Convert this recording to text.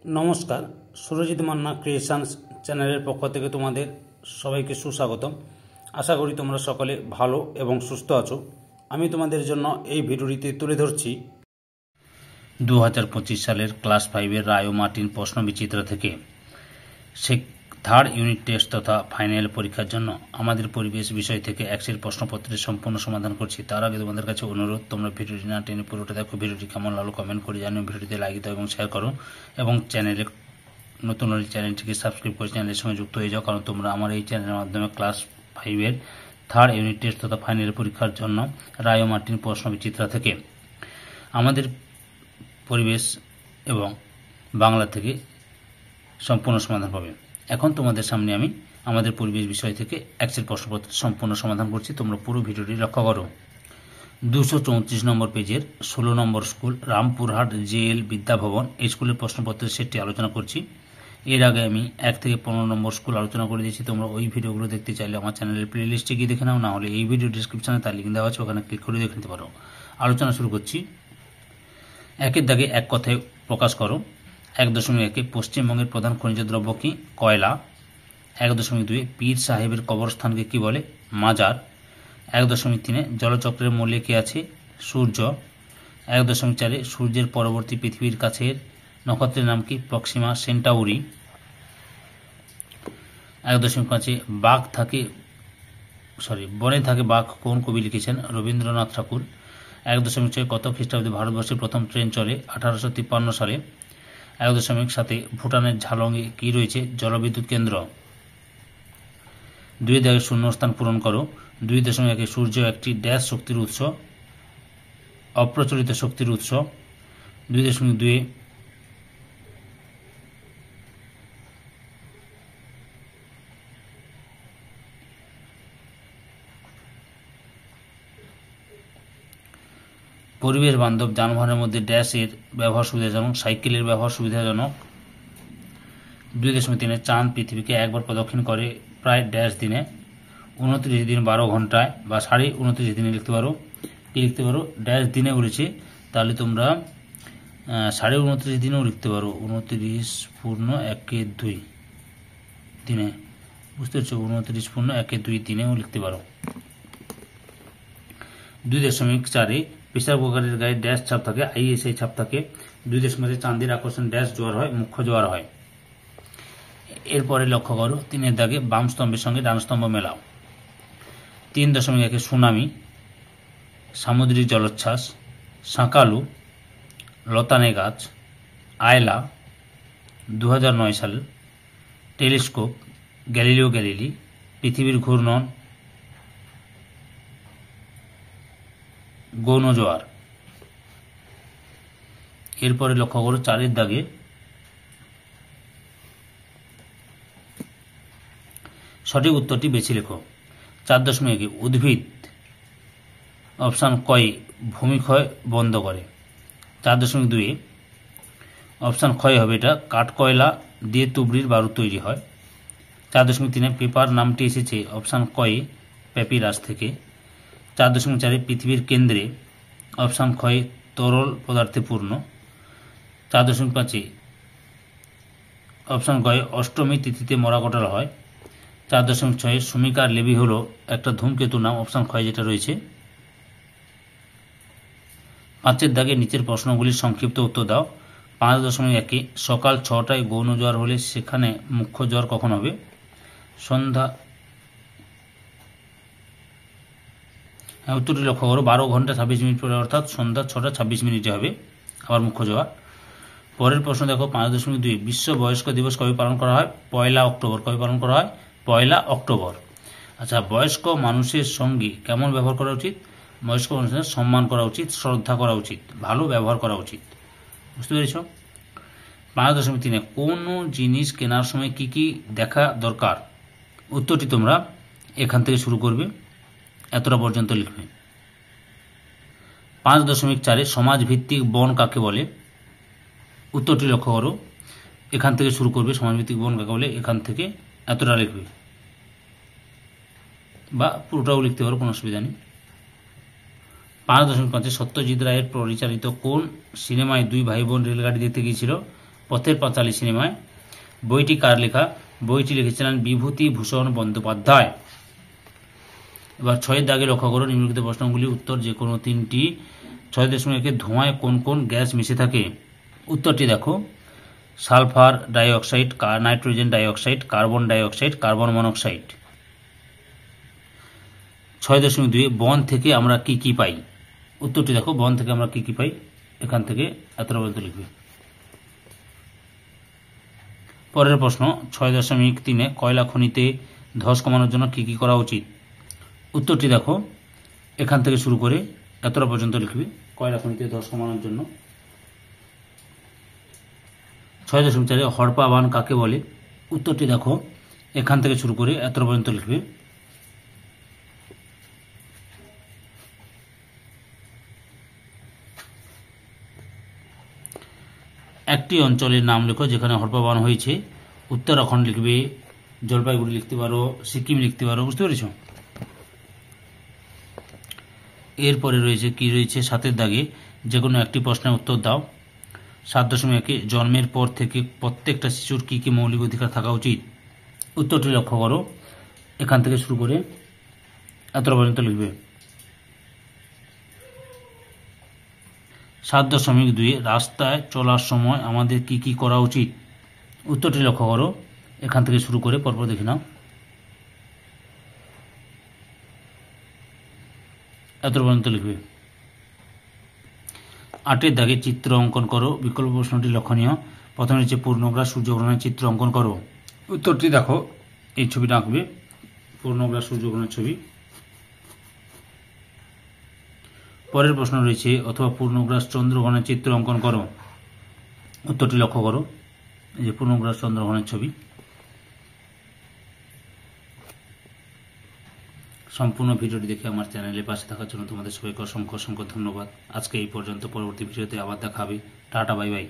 নমস্কার, সুরজিৎ মান্না ক্রিয়েশনস চ্যানেলের পক্ষ থেকে তোমাদের সবাইকে সুস্বাগতম। আশা করি তোমরা সকলে ভালো এবং সুস্থ আছো। আমি তোমাদের জন্য এই ভিডিওটিতে তুলে ধরছি 2025 সালের ক্লাস 5-এর রায় ও মার্টিন প্রশ্ন বিচিত্র থেকে থার্ড ইউনিট টেস্ট তথা ফাইনাল পরীক্ষার জন্য আমাদের পরিবেশ বিষয় থেকে এক্সেল প্রশ্নপত্রের সম্পূর্ণ সমাধান করছি। তার আগে তোমাদের কাছে অনুরোধ, তোমরা ভিডিওটি না টেনে পুরোটা দেখো। ভিডিওটি কেমন লাগলো কমেন্ট করে জানিও, ভিডিওটিতে লাইক দাও এবং শেয়ার করো, এবং চ্যানেলে নতুন হলে চ্যানেলটিকে সাবস্ক্রাইব করে চ্যানেলের সঙ্গে যুক্ত হয়ে যাও, কারণ তোমরা আমার এই চ্যানেলের মাধ্যমে ক্লাস 5-এর থার্ড ইউনিট টেস্ট তথা ফাইনাল পরীক্ষার জন্য রায় ও মার্টিন প্রশ্ন বিচিত্র থেকে আমাদের পরিবেশ এবং বাংলা থেকে সম্পূর্ণ সমাধান পাবে। এখন তোমাদের সামনে আমি আমাদের পরিবেশ বিষয় থেকে এক্সেল প্রশ্নপত্রের সম্পূর্ণ সমাধান করছি। তোমরা পুরো ভিডিওটি লক্ষ্য করো। 234 নম্বর পেজের 16 নম্বর স্কুল রামপুরহাট জেএল বিদ্যাভবন, এই স্কুলের প্রশ্নপত্রের সেটটি আলোচনা করছি। এর আগে আমি 1 থেকে 15 নম্বর স্কুল আলোচনা করে দিয়েছি। তোমরা ওই ভিডিওগুলো দেখতে চাইলে আমার চ্যানেলের প্লে লিস্টে গিয়ে দেখে নাও, না হলে এই ভিডিও ডিসক্রিপশনে তার লিঙ্ক দেওয়া আছে, ওখানে ক্লিক করে দেখে নিতে পারো। আলোচনা শুরু করছি। 1-এর দাগে এক কথায় প্রকাশ করো। 1.1 পশ্চিমবঙ্গের প্রধান খনিজ দ্রব্য কি? কয়লা। 1.2 পীর সাহেবের কবরস্থানকে কি বলে? মাজার। 1.3 জলচক্রের মূলে কি আছে? সূর্য। 1.4 সূর্যের পরবর্তী পৃথিবীর কাছের নক্ষত্রের নাম কি? Proxima Centauri. 1.5 বনে থাকে বাঘ কোন কবি লিখেছেন? রবীন্দ্রনাথ ঠাকুর। 1.6 কত খ্রিস্টাব্দে ভারতবর্ষে প্রথম ট্রেন চলে? 1853 সালে। 1.7 ভুটানের ঝালংয়ে কি রয়েছে? জলবিদ্যুৎ কেন্দ্র। 2 দাগে শূন্যস্থান পূরণ করো। 2.1 সূর্য একটি ড্যাশ শক্তির উৎস? অপ্রচলিত শক্তির উৎস। 2.2 পরিবেশ বান্ধব যানবাহনের মধ্যে ড্যাশ এর ব্যবহার সুবিধাজনক? সাইকেলের ব্যবহার সুবিধাজনক। 2.3 চাঁদ পৃথিবীকে একবার প্রদক্ষিণ করে প্রায় ড্যাশ দিনে? 29 দিন 12 ঘন্টায়, বা 29.5 দিনে লিখতে পারো। কি লিখতে পারো? ড্যাশ দিনে বলেছে, তাহলে তোমরা 29.5 দিনেও লিখতে পারো। 29.1-2 দিনে, বুঝতে পারছো? 29.1-2 দিনেও লিখতে পারো। 2.4 প্রেসার কুকারের গায়ে ড্যাশ ছাপ থাকে? ISI ছাপ থাকে। 2.5 চাঁদের আকর্ষণ ড্যাশ জোয়ার হয়? মুখ্য জোয়ার হয়। এরপরে লক্ষ্য করো 3-এর দাগে বাম স্তম্ভের সঙ্গে ডান স্তম্ভ মেলাও। 3.1 সুনামি, সামুদ্রিক জলোচ্ছ্বাস, শাঁকালু, লতানে গাছ, আয়লা, 2009 সাল, টেলিস্কোপ, গ্যালিলিও গ্যালিলি, পৃথিবীর ঘূর্ণন, গৌণ জোয়ার। এরপরে লক্ষ্য করো 4-এর দাগে সঠিক উত্তরটি বেছে লেখো। 4.1 উদ্ভিদ অপশান কয় ভূমিক্ষয় বন্ধ করে? 4.2 অপশান ক্ষয় হবে, এটা কাঠকয়লা দিয়ে তুবড়ির বারুদ তৈরি হয়। 4.3 পেপার নামটি এসেছে অপশান কয় প্যাপিরাস থেকে। 4.4 পৃথিবীর কেন্দ্রে অপশান ক্ষয় তরল পদার্থে পূর্ণ। 4.5 অপশান গয় অষ্টমী তিথিতে মরা কাটাল হয়। 4.6 সুমিকার লেবি হলো একটা ধূমকেতু নাম, অপশান ক্ষয় যেটা রয়েছে। 5-এর দাগে নিচের প্রশ্নগুলির সংক্ষিপ্ত উত্তর দাও। 5.1 সকাল 6টায় গৌণ জ্বর হলে সেখানে মুখ্য জ্বর কখন হবে? সন্ধ্যা। উত্তরটি লক্ষ্য করো, 12 ঘন্টা 26 মিনিট পরে, অর্থাৎ সন্ধ্যা 6টা 26 মিনিটে হবে আবার মুখ্য জ্বর। পরের প্রশ্ন দেখো 5.2 বিশ্ব বয়স্ক দিবস কবে পালন করা হয়? 1 অক্টোবর। কবে পালন করা হয়? 1 অক্টোবর। আচ্ছা, বয়স্ক মানুষের সঙ্গে কেমন ব্যবহার করা উচিত? বয়স্ক মানুষের সম্মান করা উচিত, শ্রদ্ধা করা উচিত, ভালো ব্যবহার করা উচিত। বুঝতে পেরেছ? 5.3 কোন জিনিস কেনার সময় কি কি দেখা দরকার? উত্তরটি তোমরা এখান থেকে শুরু করবে, এতটা পর্যন্ত লিখবে। 5.4 সমাজ ভিত্তিক বন কাকে বলে? উত্তরটি লক্ষ্য করো, এখান থেকে শুরু করবে। সমাজভিত্তিক বন কাকে বলে, এখান থেকে এতটা লিখবে, বা পুরোটাও লিখতে পারো, কোনো অসুবিধা নেই। 5.5 সত্যজিৎ রায়ের পরিচালিত কোন সিনেমায় দুই ভাই বোন রেলগাড়ি দেখতে গিয়েছিল? পথের পাঁচালী সিনেমায়। বইটি কার লেখা? বইটি লিখেছিলেন বিভূতিভূষণ বন্দ্যোপাধ্যায়। এবার 6 দাগে লক্ষ্য করো নিম্নলিখিত প্রশ্নগুলি উত্তর যে কোনো তিনটি। 6.1 ধোঁয়ায় কোন কোন গ্যাস মিশে থাকে? উত্তরটি দেখো, sulphur dioxide, nitrogen dioxide, carbon dioxide, carbon monoxide. 6.2 বন থেকে আমরা কি কি পাই? উত্তরটি দেখো, বন থেকে আমরা কি কি পাই, এখান থেকে এতটা পর্যন্ত লিখবে। পরের প্রশ্ন 6.3 কয়লা খনিতে ধস কমানোর জন্য কি কি করা উচিত? উত্তরটি দেখো, এখান থেকে শুরু করে এতটা পর্যন্ত লিখবে, কয়লা খনিতে ধস কমানোর জন্য। 6.4 হড়পা বান কাকে বলে? উত্তরটি দেখো, এখান থেকে শুরু করে এতটা পর্যন্ত লিখবে। একটি অঞ্চলের নাম লেখো যেখানে হড়পা বান হয়েছে। উত্তরাখণ্ড লিখবে, জলপাইগুড়ি লিখতে পারো, সিকিম লিখতে পারো, বুঝতে পেরেছ? এরপরে রয়েছে কি রয়েছে 7 দাগে যে কোনো একটি প্রশ্নের উত্তর দাও। 7.1 জন্মের পর থেকে প্রত্যেকটা শিশুর কি কি মৌলিক অধিকার থাকা উচিত? উত্তরটি লক্ষ্য করো, এখান থেকে শুরু করে এতটা পর্যন্ত লিখবে। 7.2 রাস্তায় চলার সময় আমাদের কি কি করা উচিত? উত্তরটি লক্ষ্য করো, এখান থেকে শুরু করে পরপর দেখে নাও, এতটা পর্যন্ত লিখবে। 8 দাগে চিত্র অঙ্কন করো। বিকল্প প্রশ্নটি লক্ষণীয়। প্রথমে হচ্ছে পূর্ণগ্রাস সূর্যগ্রহণের চিত্র অঙ্কন করো। উত্তরটি দেখো, এই ছবিটা আঁকবে, পূর্ণগ্রাস সূর্যগ্রহণের ছবি। পরের প্রশ্ন রয়েছে অথবা পূর্ণগ্রাস চন্দ্রগ্রহণের চিত্র অঙ্কন করো। উত্তরটি লক্ষ্য করো, এই যে পূর্ণগ্রাস চন্দ্রগ্রহণের ছবি। সম্পূর্ণ ভিডিওটি দেখে আমার চ্যানেলে পাশে থাকার জন্য তোমাদের সবাইকে অসংখ্য অসংখ্য ধন্যবাদ। আজকে এই পর্যন্ত, পরবর্তী ভিডিওতে আবার দেখা হবে। Tata, bye bye.